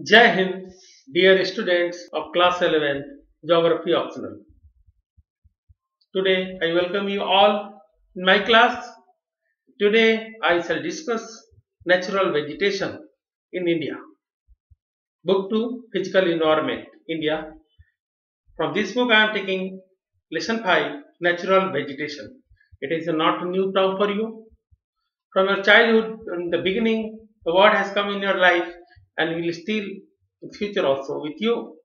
Jai Hind, dear students of class 11 Geography Optional. Today I welcome you all in my class. Today I shall discuss natural vegetation in India. Book 2 Physical Environment India. From this book I am taking lesson 5 Natural Vegetation. It is not a new term for you. From your childhood, in the beginning, the word has come in your life and will still in future also with you.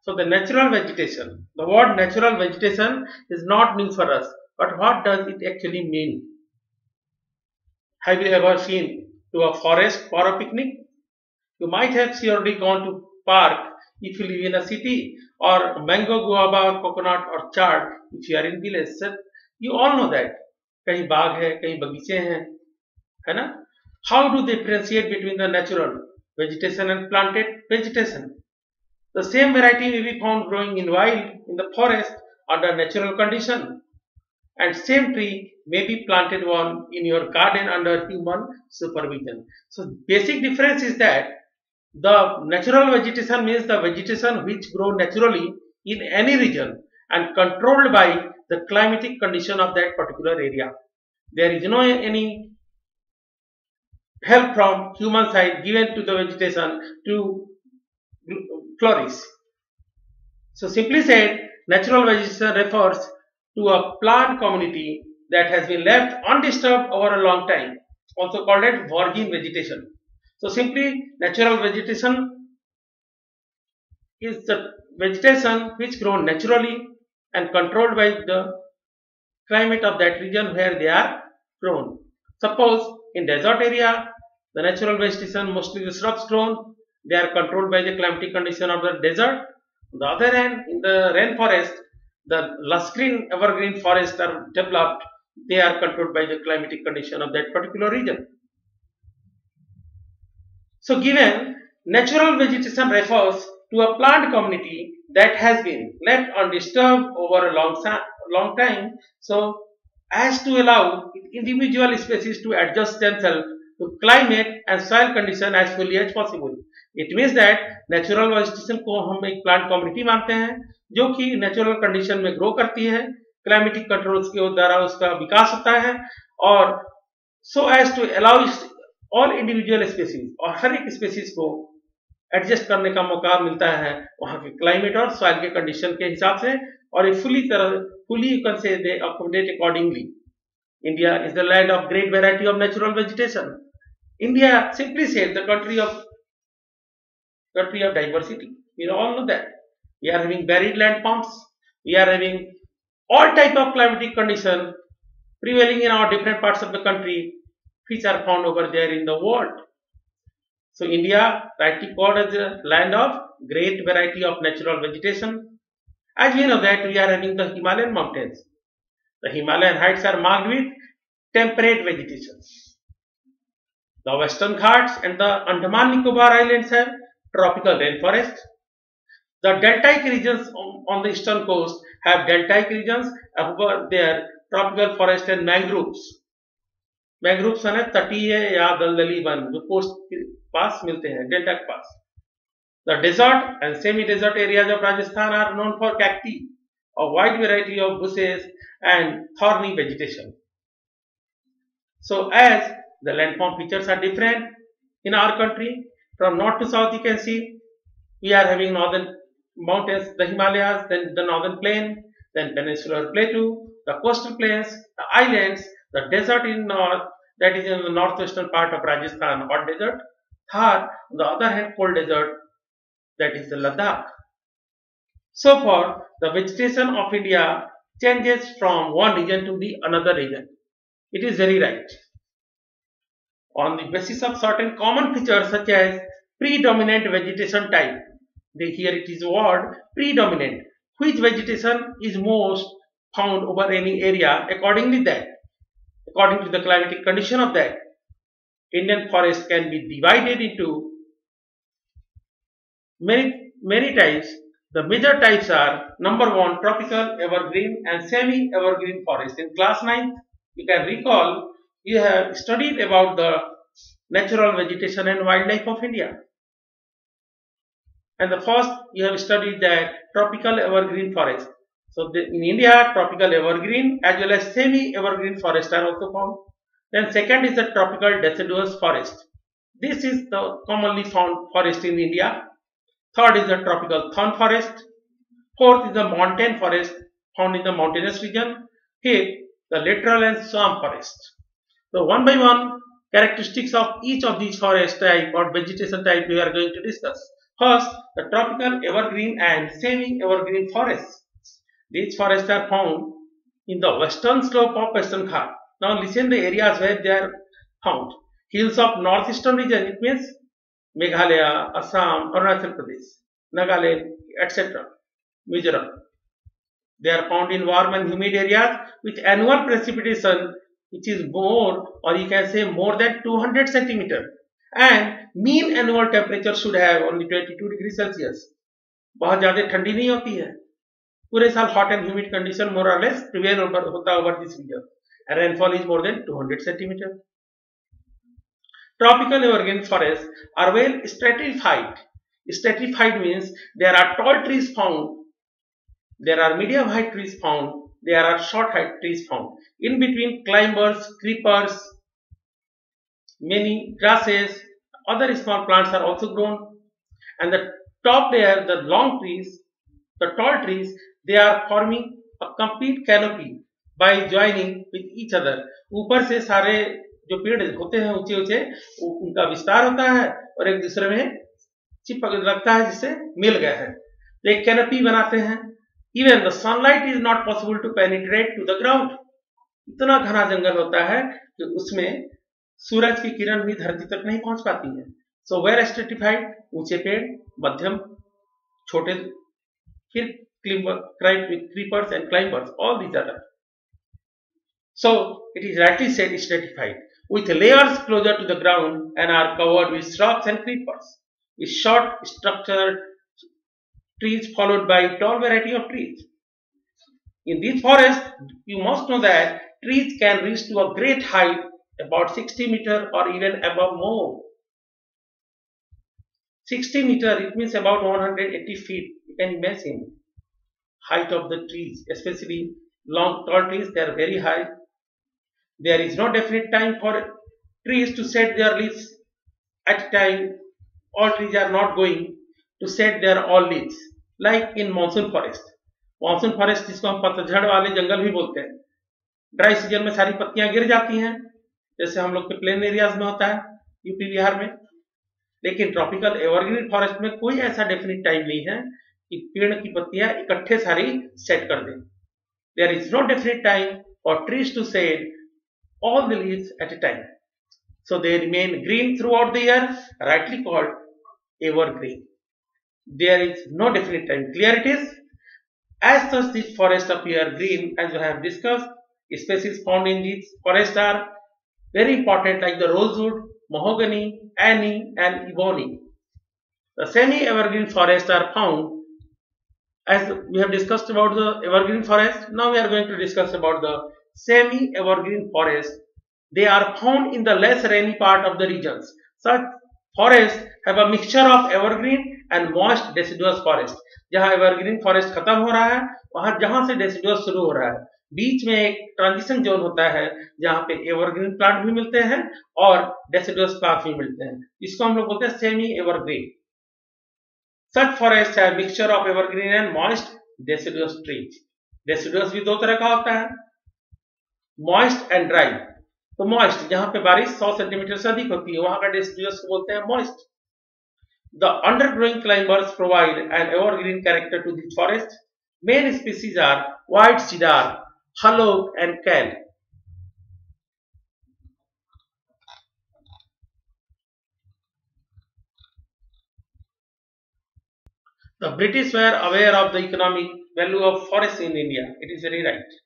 So the natural vegetation, the word natural vegetation is not new for us, but what does it actually mean? Have you ever been to a forest for a picnic? You might have surely gone to park if you live in a city, or mango, guava, or coconut, or chard if you are in village. Sir, you all know that. कहीं बाग है, कहीं बगीचे हैं, है ना? How do they differentiate between the natural vegetation and planted vegetation? The same variety may be found growing in wild in the forest under natural condition, and same tree may be planted one in your garden under human supervision. So basic difference is that the natural vegetation means the vegetation which grow naturally in any region and controlled by the climatic condition of that particular area. There is no any help from human side given to the vegetation to flourish. So simply said, natural vegetation refers to a plant community that has been left undisturbed over a long time, also called as virgin vegetation. So simply, natural vegetation is the vegetation which grows naturally and controlled by the climate of that region where they are grown. Suppose in desert area, the natural vegetation, mostly the shrubs grown, they are controlled by the climatic condition of the desert. On the other hand, in the rainforest, the lush green evergreen forests are developed. They are controlled by the climatic condition of that particular region. So given natural vegetation refers to a plant community that has been left undisturbed over a long time, so as to allow individual species to adjust themselves to climate and soil condition as fully as possible. It means that natural vegetation को हम एक plant community मानते हैं जो कि natural condition में grow करती है, climatic controls के द्वारा उसका विकास होता है और so as to allow all individual species और हर एक species को एडजस्ट करने का मौका मिलता है वहां के क्लाइमेट और सॉइल के कंडीशन के हिसाब से और ये fully you can say they accommodate accordingly. India is the land of great variety of natural vegetation. India, simply said, the country of diversity. We all know that. We are having varied landforms. We are having all type of climatic condition prevailing in our different parts of the country, which are found over there in the world. So India, rightly called as a land of great variety of natural vegetation. As we know that we are having the Himalayan mountains. The Himalayan heights are marked with temperate vegetation. The Western Ghats and the Andaman Nicobar Islands have tropical rainforest. The deltaic regions on the eastern coast have deltaic regions, over there tropical forest and mangroves. Mangroves है तटीय या दलदली one जो coast के पास मिलते हैं delta के पास. The desert and semi-desert areas of Rajasthan are known for cacti, a wide variety of bushes and thorny vegetation. So as the landform features are different in our country, from north to south you can see we are having northern mountains, the Himalayas, then the northern plain, then peninsular plateau, the coastal plains, the islands, the desert in north, that is in the northwestern part of Rajasthan, hot desert. Thar, on the other hand, cold desert, that is the Ladakh. So far, the vegetation of India changes from one region to the another region. It is very right. On the basis of certain common features such as predominant vegetation type. Here it is word predominant. Which vegetation is most found over any area accordingly that. According to the climatic condition of that, Indian forest can be divided into many types. The major types are number 1 tropical, evergreen and semi-evergreen forest. In class 9, you can recall you have studied about the natural vegetation and wildlife of India. And the first you have studied that tropical evergreen forest. So in India, tropical evergreen as well as semi-evergreen forest are also found. Then second is the tropical deciduous forest. This is the commonly found forest in India. Third is the tropical thorn forest. Fourth is the montane forest found in the mountainous region. Fifth, the littoral and swamp forest. So one by one, characteristics of each of these forest type or vegetation type we are going to discuss. First, the tropical evergreen and semi-evergreen forests. These forests are found in the western slope of Western Ghats. Now listen the areas where they are found. Hills of northeastern region, it means Meghalaya, Assam, Arunachal Pradesh, Nagaland, etc. Mizoram. They are found in warm and humid areas with annual precipitation which is more, or you can say more than 200 centimeter, and mean annual temperature should have only 22 degrees Celsius. बहुत ज़्यादा ठंडी नहीं होती है, पूरे साल hot and humid condition more or less prevail over this region, and rainfall is more than 200 centimeter. Tropical evergreen forests are well stratified. Stratified means there are tall trees found, there are medium height trees found, there are short height trees found. In between, climbers, creepers, many grasses, other small plants are also grown. And the top layer, the long trees, the tall trees, they are forming a complete canopy by joining with each other. ऊपर से सारे जो पेड़ होते हैं ऊंचे ऊंचे, उनका विस्तार होता है और एक दूसरे में चिपक लगता है, जिससे मिल गए हैं, तो एक कैनोपी बनाते हैं. Even the sunlight is not possible to penetrate to the ground. इतना घना जंगल होता है कि उसमें सूरज की किरण भी धरती तक नहीं पहुंच पाती है. So well stratified, ऊंचे पेड़, मध्यम, छोटे, फिर creepers and climbers, all these are there. So it is rightly said stratified, with layers closer to the ground and are covered with shrubs and creepers, with short structured trees followed by tall variety of trees. In these forests, you must know that trees can reach to a great height, about 60 meters or even above more. 60 meters, it means about 180 feet. You can imagine height of the trees, especially long tall trees, they are very high. There is no definite time for trees to set their leaves at a time. All trees are not going to set their all leaves. Like in monsoon forest. Monsoon forest जिसको हम पतझड़ वाले जंगल भी बोलते हैं. Dry season में सारी पत्तियां गिर जाती हैं, जैसे हम लोग के प्लेन एरियाज में होता है, यूपी बिहार में. लेकिन ट्रॉपिकल एवरग्रीन फॉरेस्ट में कोई ऐसा डेफिनेट टाइम नहीं है कि पेड़ की पत्तियां इकट्ठे सारी सेट कर दें. There is no definite time for trees to set all the leaves at a time. So they remain green throughout the year, rightly called evergreen. There is no definite time. Clear it is? As such, these forests appear green, as we have discussed. Species found in these forests are very important, like the rosewood, mahogany, annie, and ebony. The semi-evergreen forests are found, as we have discussed about the evergreen forest. Now we are going to discuss about the semi-evergreen forest. They are found in the less rainy part of the regions. Such forests have a mixture of evergreen and moist deciduous forest. जहाँ evergreen forest खत्म हो रहा है, वहाँ जहाँ से deciduous शुरू हो रहा है, बीच में एक ट्रांजिशन जोन होता है जहाँ पे evergreen प्लांट भी मिलते हैं और deciduous प्लांट भी मिलते हैं. इसको हम लोग बोलते हैं semi-evergreen. Such forests have mixture of evergreen and moist deciduous trees. Deciduous भी दो तरह का होता है, मॉइस्ट एंड ड्राई. तो मॉइस्ट जहां पे बारिश 100 सेंटीमीटर से अधिक होती है, वहां का डेसिडुअस को बोलते हैं moist. The undergrowing climbers provide an evergreen character to this forest. Main species are white cedar, hollock and kail. The British were aware of the economic value of forests in India. It is very right.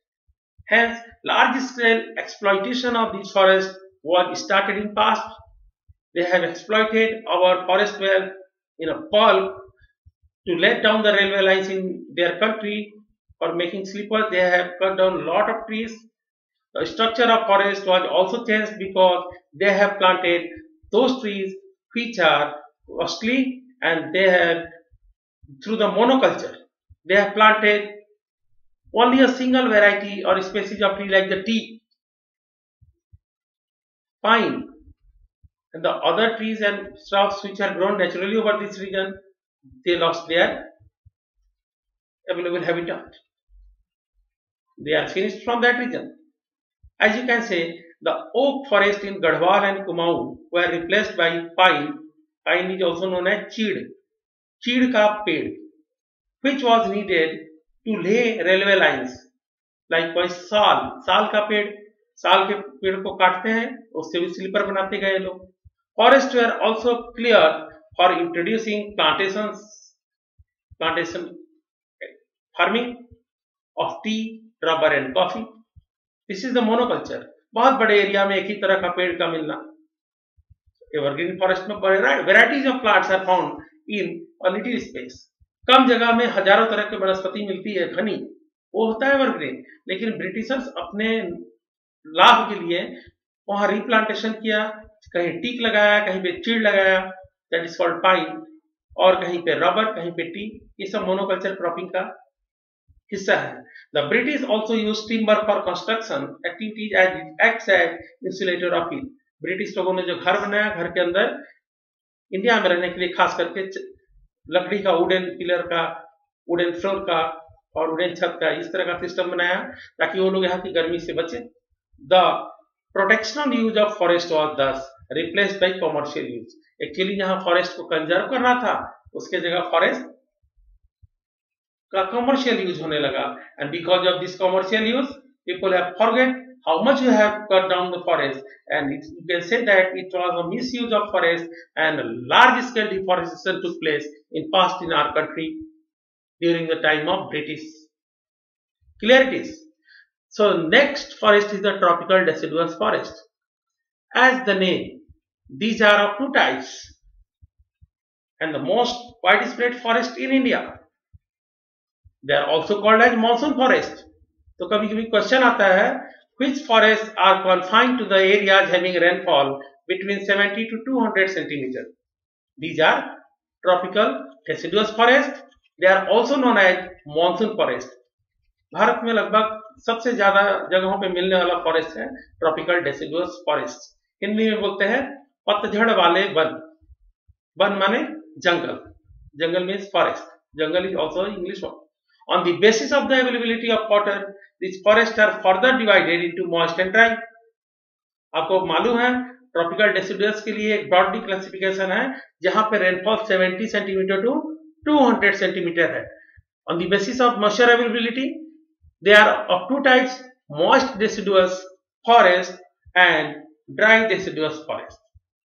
Hence, large-scale exploitation of these forests was started in past. They have exploited our forest wealth in a bulk to let down the railway lines in their country for making sleepers. They have cut down a lot of trees. The structure of forest was also changed because they have planted those trees which are costly, and they have through the monoculture. They have planted only a single variety or species of tree like the teak, pine, and the other trees and shrubs which are grown naturally over this region, they lost their available habitat. They are finished from that region. As you can say, the oak forest in Garhwal and Kumaon were replaced by pine. Pine is also known as चीड़ का पेड़, which was needed to lay railway lines. Likewise, साल का पेड़, साल के पेड़ को काटते हैं, उससे भी स्लीपर बनाते गए लोग. Forests were also cleared for introducing plantation farming of tea, rubber and coffee. This is the monoculture. बहुत बड़े एरिया में एक ही तरह का पेड़ का मिलना. एवरग्रीन फॉरेस्ट में varieties of plants are found in a little space. कम जगह में हजारों तरह की वनस्पति मिलती है, घनी, वो होता है एवरग्रीन. लेकिन ब्रिटिशर्स अपने लाभ के लिए वहां रिप्लांटेशन किया, कहीं टीक लगाया, कहीं पे चीड़ लगाया, दैट इज कॉल्ड पाइन, और कहीं पे रबर, कहीं पे टी. ये सब मोनोकल्चर क्रॉपिंग का हिस्सा है. The British also use timber for construction activities as acts as insulator of heat. British लोगों ने जो घर बनाया, घर के अंदर इंडिया में रहने के लिए खास करके लकड़ी का, वुडन पिलर का, वुडन फ्लोर का और वुडन छत का, इस तरह का सिस्टम बनाया ताकि वो लोग यहाँ की गर्मी से बचे. The protectional use of forest was thus replaced by commercial use. Actually यहाँ फॉरेस्ट को कंजर्व करना था, उसके जगह फॉरेस्ट का कमर्शियल यूज होने लगा. And because of this commercial use people have forget how much you have cut down the forest, and you can say that it was a misuse of forest and large scale deforestation took place in past in our country during the time of British. Clear it is. So next forest is the tropical deciduous forest. As the name, these are of two types and the most widespread forest in India. They are also called as monsoon forest. तो कभी कभी question आता है, which forests are confined to the areas having rainfall between 70 to 200 centimeters? These are tropical deciduous forests. They are also known as monsoon forest. Bharat में लगभग सबसे ज्यादा जगहों पे मिलने वाला फॉरेस्ट है ट्रॉपिकल डेसिडुअस फॉरेस्ट. हिंदी में बोलते हैं पतझड़ वाले वन. वन माने जंगल, jungle means forest. Jungle is also English word. On the basis of the availability of water, these forests are further divided into moist and dry. आपको मालूम है ट्रॉपिकल डेसिडुअस के लिए एक ब्रॉडली क्लासिफिकेशन है जहां पे रेनफॉल 70 सेंटीमीटर टू 200 सेंटीमीटर है. On the basis of moisture availability, they are of two types: moist deciduous forest and dry deciduous forest.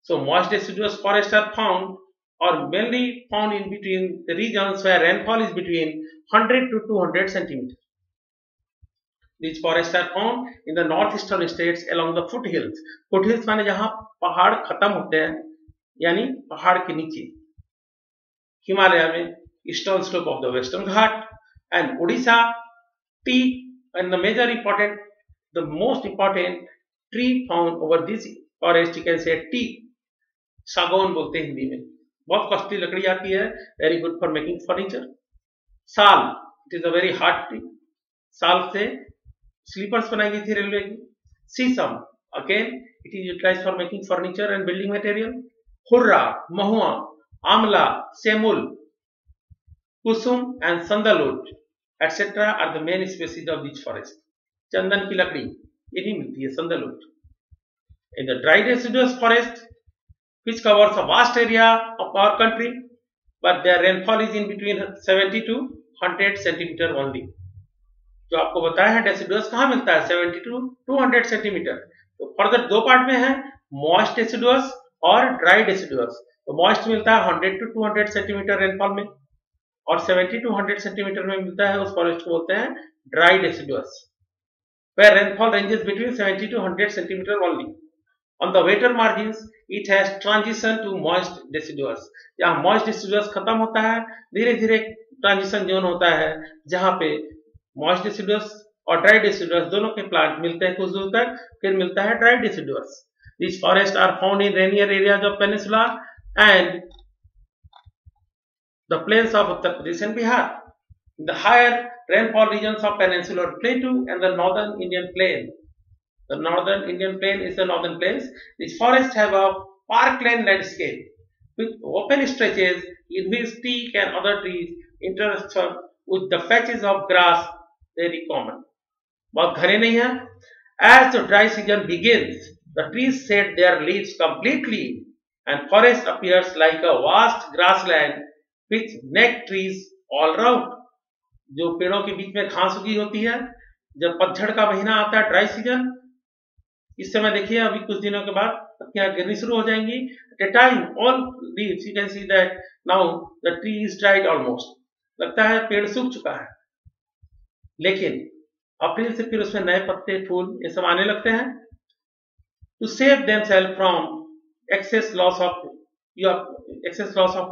So moist deciduous forests are found or mainly found in between the regions where rainfall is between 100 to 200 centimeters. These forests are found in the northeastern states along the foothills. Foothills माने जहाँ पहाड़ खत्म होते हैं, यानी पहाड़ के नीचे. हिमालय में eastern slope of the Western Ghat and Odisha. Tea and the major important, the most important tree found over this forest, you can say teak. सागौन बोलते हैं हिंदी में. बहुत कॉस्टली लकड़ी आती है, very good for making furniture. Sal, it is a very hard tree. Sal से sleepers बनाई गई थी रेलवे की. Shisham, again it is utilized for making furniture and building material. Harra, mahua, amla, semal, kusum and sandalwood etcetera are the main species of this forest. चंदन की लकड़ी ये नहीं मिलती है, sandalwood. In the dry deciduous forest which covers a vast area of our country, but their rainfall is in between 70 to 100 centimeter only. जो आपको बताया है डेसिडुअस कहाँ मिलता है, 70 to 200 सेंटीमीटर. तो फर्दर दो पार्ट में है, मॉइस्ट डेसिडुअस और ड्राई डेसिडुअस. तो मॉइस्ट मिलता है 100 to 200 सेंटीमीटर रेनफॉल में, और 70 to 100 सेंटीमीटर में मिलता है, उस फॉरेस्ट को बोलते हैं dry deciduous, where rainfall ranges between 70 to 100 centimeter only. On the wetter margins, it has transition to moist deciduous. जहाँ moist deciduous खत्म होता है, धीरे धीरे ट्रांजिशन जोन होता है जहाँ पे moist deciduous और dry deciduous दोनों के प्लांट मिलते हैं कुछ दूर तक, फिर मिलता है dry deciduous. These forests are found in rainier areas of peninsula and the plains of Uttar Pradesh and Bihar, the higher rainfall regions of peninsular plateau and the northern Indian plain. The northern Indian plain is the northern plains. These forests have a parkland landscape with open stretches in which teak and other trees intersect with the patches of grass very common. बहुत घने नहीं है. As the dry season begins, the trees shed their leaves completely and forest appears like a vast grassland with neck trees all round. जो पेड़ों के बीच में घास उगी होती है, जब पतझड़ का महीना आता है, ड्राई सीजन, इस समय देखिए अभी कुछ दिनों के बाद पत्तियां गिरनी शुरू हो जाएंगी. At a time, all leaves, you can see that now the tree is dried almost. लगता है पेड़ सूख चुका है, लेकिन अप्रैल से फिर उसमें नए पत्ते, फूल ये सब आने लगते हैं. To save themselves from excess loss of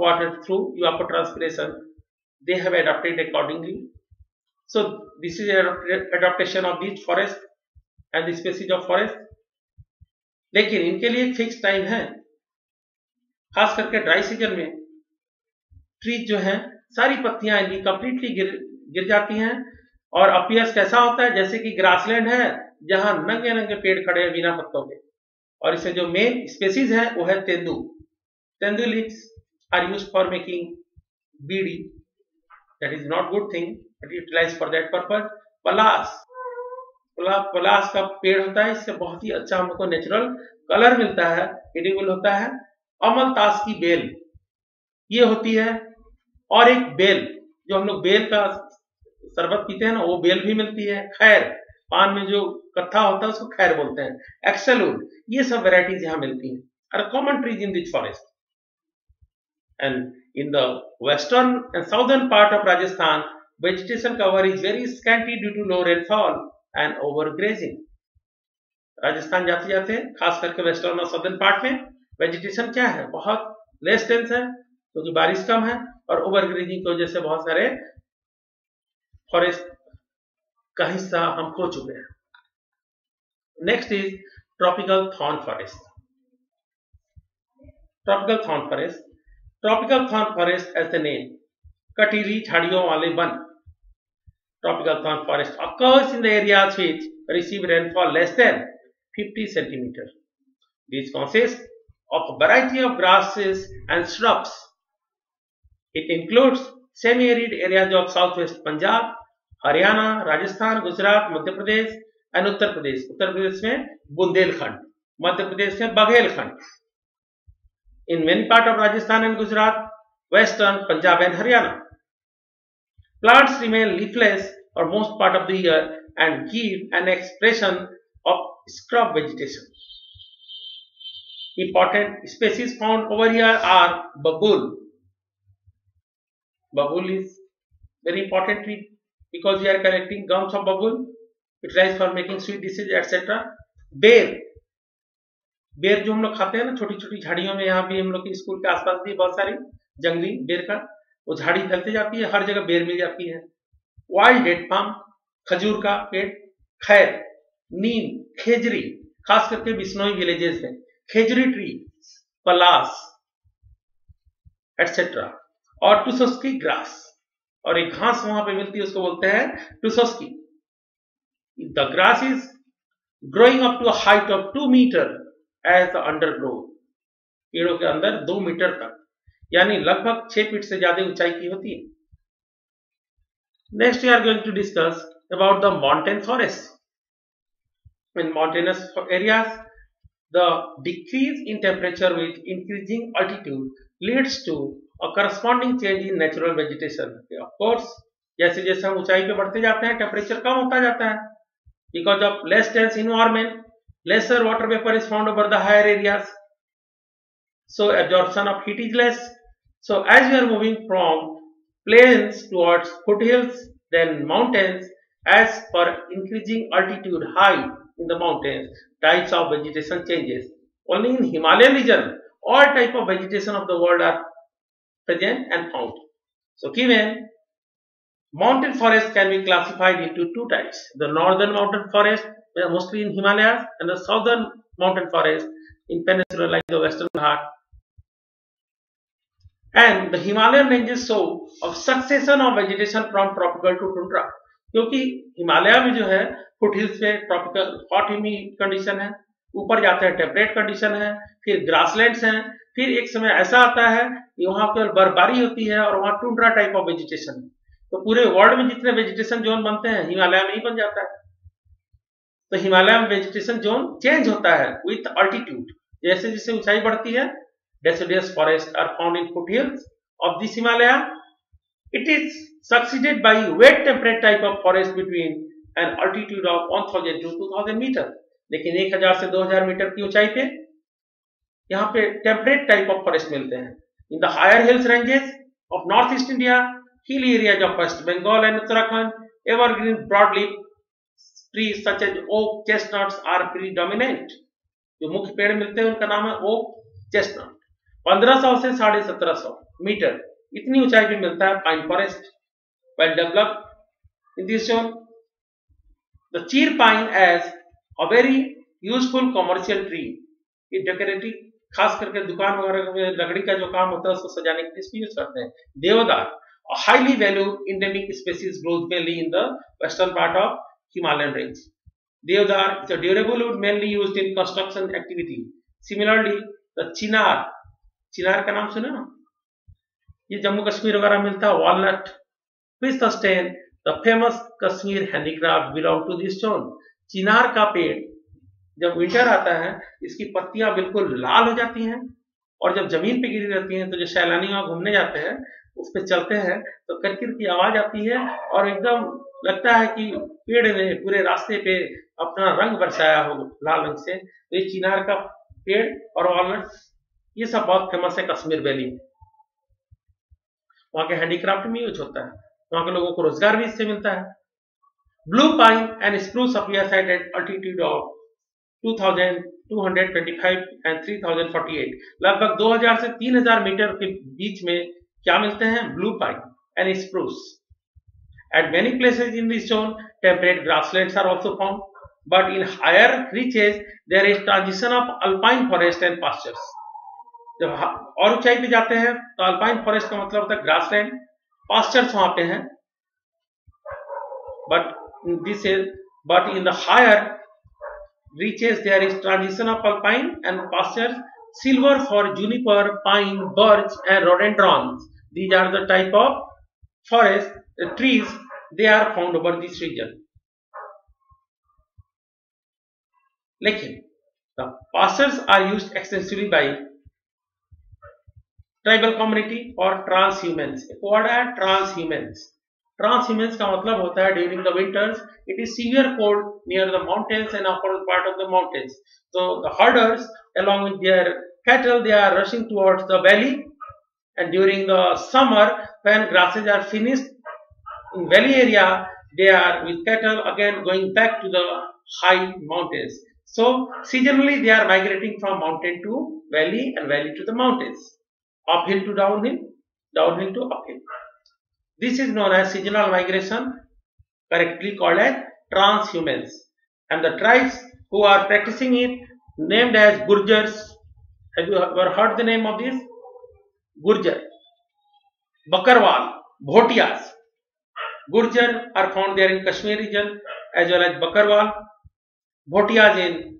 water through evapotranspiration, they have adapted accordingly. So this is adaptation of these forest and the species of forest. लेकिन इनके लिए एक फिक्स टाइम है. खास करके ड्राई सीजन में ट्रीज जो हैं सारी पत्तियां इनकी कंप्लीटली गिर जाती हैं और अपीयर्स कैसा होता है जैसे कि ग्रासलैंड है जहां नंगे नंगे पेड़ खड़े हैं बिना पत्तों के. और इसे जो मेन स्पेसीज है वो है tendu. Tendu leaves are used for making bidi. That is not good thing but utilize for that purpose. Palash का पेड़ होता है, इससे बहुत ही अच्छा हमको नेचुरल कलर मिलता है, एडिबल होता है. अमलतास की बेल ये होती है, और एक बेल जो हम लोग बेल का शरबत पीते हैं ना, वो बेल भी मिलती है. खैर, पान में जो कत्था होता है उसको खैर बोलते हैं. एक्सेलवुड, ये सब वेराइटीज यहाँ मिलती हैं. Are common trees in this forest. And in the western and southern part of Rajasthan vegetation cover is very scanty due to low rainfall and overgrazing. Rajasthan जाते जाते खास करके वेस्टर्न और सदर्न पार्ट में वेजिटेशन क्या है, बहुत लेस डेंस है क्योंकि बारिश कम है, और ओवरग्रेजिंग की वजह से बहुत सारे फॉरेस्ट का हिस्सा हम खो चुके हैं. Next is tropical thorn forest. Tropical thorn forest. Tropical thorn forest as the name, कटीली झाड़ियों वाले वन. Tropical thorn forest occurs in the areas which receive rainfall less than 50 cm. These consist of a variety of grasses and shrubs. It includes semi-arid areas of southwest Punjab, Haryana, Rajasthan, Gujarat, Madhya Pradesh and Uttar Pradesh. Uttar Pradesh में बुंदेलखंड, मध्य प्रदेश में Baghelkhand. In many parts of Rajasthan and Gujarat, western Punjab and Haryana. Plants remain leafless for most part of the year and give an expression of scrub vegetation. Important species found over here are babul. Babul is very important tree because we are collecting gums of babul, utilized for making sweet dishes, etc. बेर, बेर जो हम लोग खाते हैं ना छोटी छोटी झाड़ियों में, यहाँ भी हम लोग के स्कूल के आसपास भी बहुत सारी जंगली बेर का वो झाड़ी फैलती जाती है, हर जगह बेर मिल जाती है. वाइल्ड डेट पाम, खजूर का पेड़. खैर, नीम, खेजरी, खास करके बिश्नोई विलेजेस में खेजरी ट्री, पलास एटसेट्रा. और टुसोस्की ग्रास, और एक घास वहां पे मिलती है उसको बोलते हैं tussocky. The grass is growing up to a height of 2 metre as the undergrowth. पेड़ों के अंदर 2 मीटर तक, यानी लगभग 6 फीट से ज्यादा ऊंचाई की होती है. Next we are going to discuss about the mountain forest. In mountainous areas the decrease in temperature with increasing altitude leads to a corresponding change in natural vegetation. Of course जैसे जैसे हम ऊंचाई पे बढ़ते जाते हैं टेम्परेचर कम होता जाता है, because of less dense environment, lesser water vapour is found over the higher areas, so absorption of heat is less. So as we are moving from plains towards foothills, then mountains, as per increasing altitude high in the mountains, types of vegetation changes. Only in Himalayan region, all type of vegetation of the world are present and found. So given mountain forest can be classified into 2 types: the northern mountain forest, mostly in Himalayas, and the southern mountain forest in peninsula like the Western Ghat. and the Himalayan ranges show a succession of vegetation from tropical to tundra. क्योंकि हिमालय में जो है foot hills पे tropical hot humid condition है, ऊपर जाते हैं temperate condition है, फिर ग्रासलैंड्स हैं, फिर एक समय ऐसा आता है कि वहां पर बर्फबारी होती है और वहां टुंड्रा टाइप ऑफ वेजिटेशन। तो पूरे वर्ल्ड में जितने वेजिटेशन जोन बनते हैं हिमालय में ही बन जाता है। तो हिमालय में वेजिटेशन जोन चेंज होता है विथ अल्टीट्यूड, जैसे जैसे ऊंचाई बढ़ती है। deciduous forests are found in foothills of this Himalaya. It is succeeded by wet temperate type of forest between an altitude of 1000 to 2000 metre. लेकिन 1000 से 2000 मीटर की ऊंचाई पे यहाँ पे टेम्परेट टाइप ऑफ फॉरेस्ट मिलते हैं। In the higher hills ranges of north east India, hilly areas of West Bengal and Uttarakhand, evergreen broadleaf trees such as oak, chestnuts are predominant। जो मुख्य पेड़ मिलते हैं उनका नाम है ओक, चेस्टनट। 1500 से 1750 मीटर इतनी ऊंचाई पे मिलता है pine forest. Well developed in this zone, the chir pine as a very useful commercial tree, ये डेकोरेटिव, खास करके दुकान वगैरह में लकड़ी का जो काम होता है उसको सजाने के लिए यूज करते हैं। देवदार, a highly valued endemic species, grows mainly in the western part of Himalayan range. Deodar is a durable wood mainly used in construction activity. Similarly, the chinar, चिनार का नाम सुना ना, ये जम्मू कश्मीर वगैरह मिलता है। Walnut, which sustain the famous Kashmir handicraft belong to this zone। चिनार का पेड़ जब विंटर आता है इसकी पत्तियां बिल्कुल लाल हो जाती हैं और जब जमीन पे गिरी रहती हैं तो जो सैलानी वहां घूमने जाते हैं उस पे चलते हैं तो करकिर की आवाज आती है और एकदम लगता है कि पेड़ ने पूरे रास्ते पे अपना रंग बरसाया हो लाल रंग से। तो ये चिनार का पेड़ और वॉलनट ये सब बहुत फेमस है कश्मीर वैली में। वहां के हैंडीक्राफ्ट में यूज होता है, वहां के लोगों को रोजगार भी इससे मिलता है। Blue pine and spruce appears eight altitude of 2225 and 3048। लगभग 2000 से 3000 मीटर के बीच में क्या मिलते हैं? Blue pine and spruce. At many places in this zone, temperate grasslands are also found, but in higher reaches there is transition of alpine forest and pastures। जब और ऊंचाई पे जाते हैं तो अल्पाइन फॉरेस्ट का मतलब होता है ग्रासलैंड, पास्चर्स वहां पे हैं। but in the higher reaches there is transition of alpine and pastures, silver for juniper, pine, birch and rhododendrons। These are the type of forest trees they are found over this region। लेकिन the pastures are used extensively by tribal community और ट्रांसह्यूमेंस। एक word है ट्रांसह्यूमेंस। ट्रांसह्यूमेंस का मतलब होता है during the winters it is severe cold near the mountains and upper part of the mountains. तो the herders along with their cattle they are rushing towards the valley, and during the summer when grasses are finished in valley area they are with cattle again going back to the high mountains। So seasonally they are migrating from mountain to valley and valley to the mountains, uphill to downhill, downhill to uphill। This is known as seasonal migration, correctly called as transhumance, and the tribes who are practicing it named as Gurjars। Have you ever heard the name of this? Gurjar, Bakarwal, Bhotiyas। Gurjar are found there in Kashmir region as well as Bakarwal, Bhotiyas in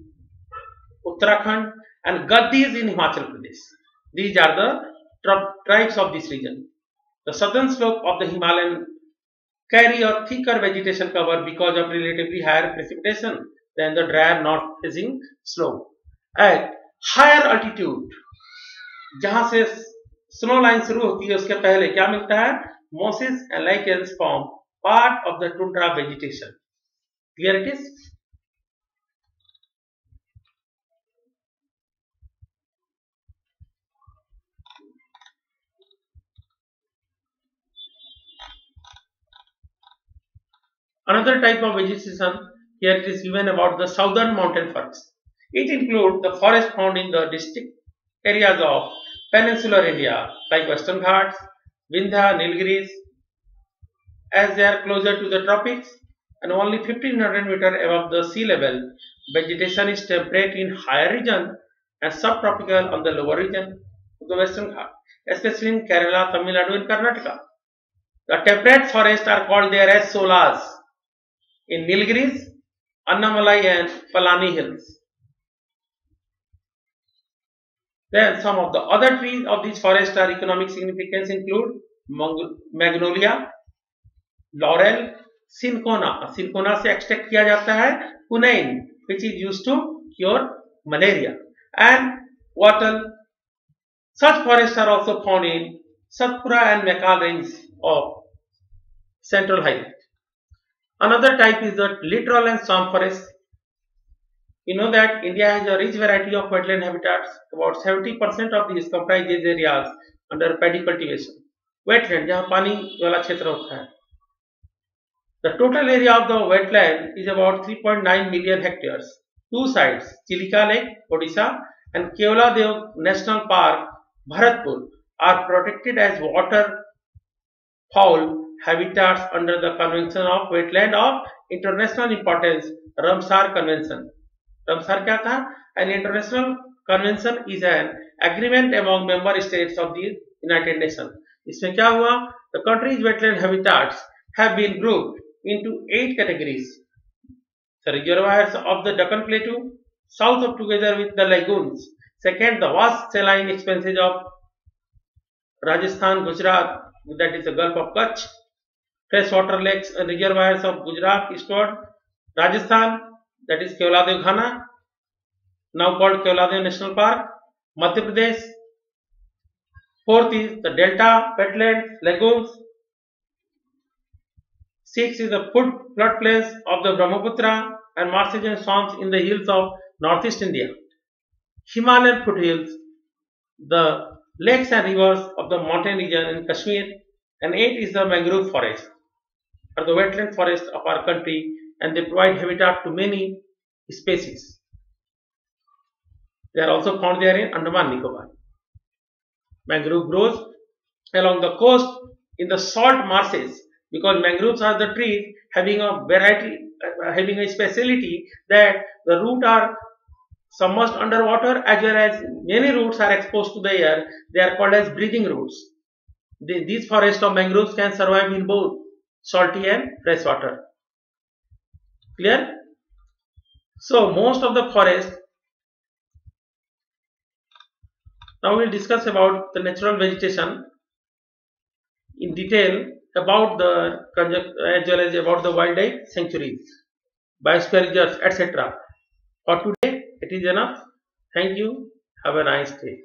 Uttarakhand and Gaddis in Himachal Pradesh। These are the tribes of this region। The southern slope of the Himalayan carry a thicker vegetation cover because of relatively higher precipitation than the drier north facing slope। At higher altitude, जहां से snow line शुरू होती है उसके पहले क्या मिलता है? mosses and lichens form part of the tundra vegetation। Clear it is? Another type of vegetation here it is given about the southern mountain forests। It includes the forest found in the distinct areas of peninsular India like Western Ghats, Vindhya, Nilgiris, as they are closer to the tropics and only 1500 meter above the sea level। Vegetation is temperate in higher region and subtropical on the lower region of the Western Ghats। especially in Kerala, Tamil Nadu and Karnataka. The temperate forests are called there as solas in Nilgiris, Annamalai and Palani hills. Then some of the other trees of these forests are economic significance include magnolia, laurel, cinchona. Cinchona से extract किया जाता है quinine, which is used to cure malaria, and wattle. Such forests are also found in Satpura and Mekal range of Central Highland. Another type is the littoral and swamp forest. You know that India has a rich variety of wetland habitats. About 70% of these comprise these areas under paddy cultivation. Wetland, जहाँ पानी वाला क्षेत्र होता है. The total area of the wetland is about 3.9 million hectares. Two sites, Chilika Lake, Odisha, and Keoladev National Park, Bharatpur, are protected as waterfowl habitats under the Convention of Wetland of International Importance, Ramsar Convention. Ramsar क्या था? An international convention is an agreement among member states of the United Nations. इसमें क्या हुआ? The country's wetland habitats have been grouped into 8 categories. The reservoirs of the Deccan Plateau, south of together with the lagoons. Second, the vast saline expanses of Rajasthan, Gujarat, that is the Gulf of Kutch. Freshwater lakes and reservoirs of Gujarat, eastward, Rajasthan, that is Keoladev Ghana, now called Keoladev National Park, Madhya Pradesh. Fourth is the delta, wetlands, lagoons. Sixth is the floodplains of the Brahmaputra and marshes and swamps in the hills of northeast India. Himalayan foothills, the lakes and rivers of the mountain region in Kashmir, and 8 is the mangrove forest, or the wetland forest of our country, and they provide habitat to many species. They are also found there in Andaman Nicobar. Mangrove grows along the coast in the salt marshes because mangroves are the trees having a speciality that the roots are submerged underwater as well as many roots are exposed to the air. They are called as breathing roots. These forests of mangroves can survive in both salty and fresh water. Clear? So most of the forest. Now we will discuss about the natural vegetation in detail about the as well as about the wildlife sanctuaries, biosphere reserves, etc. For today it is enough. Thank you. Have a nice day.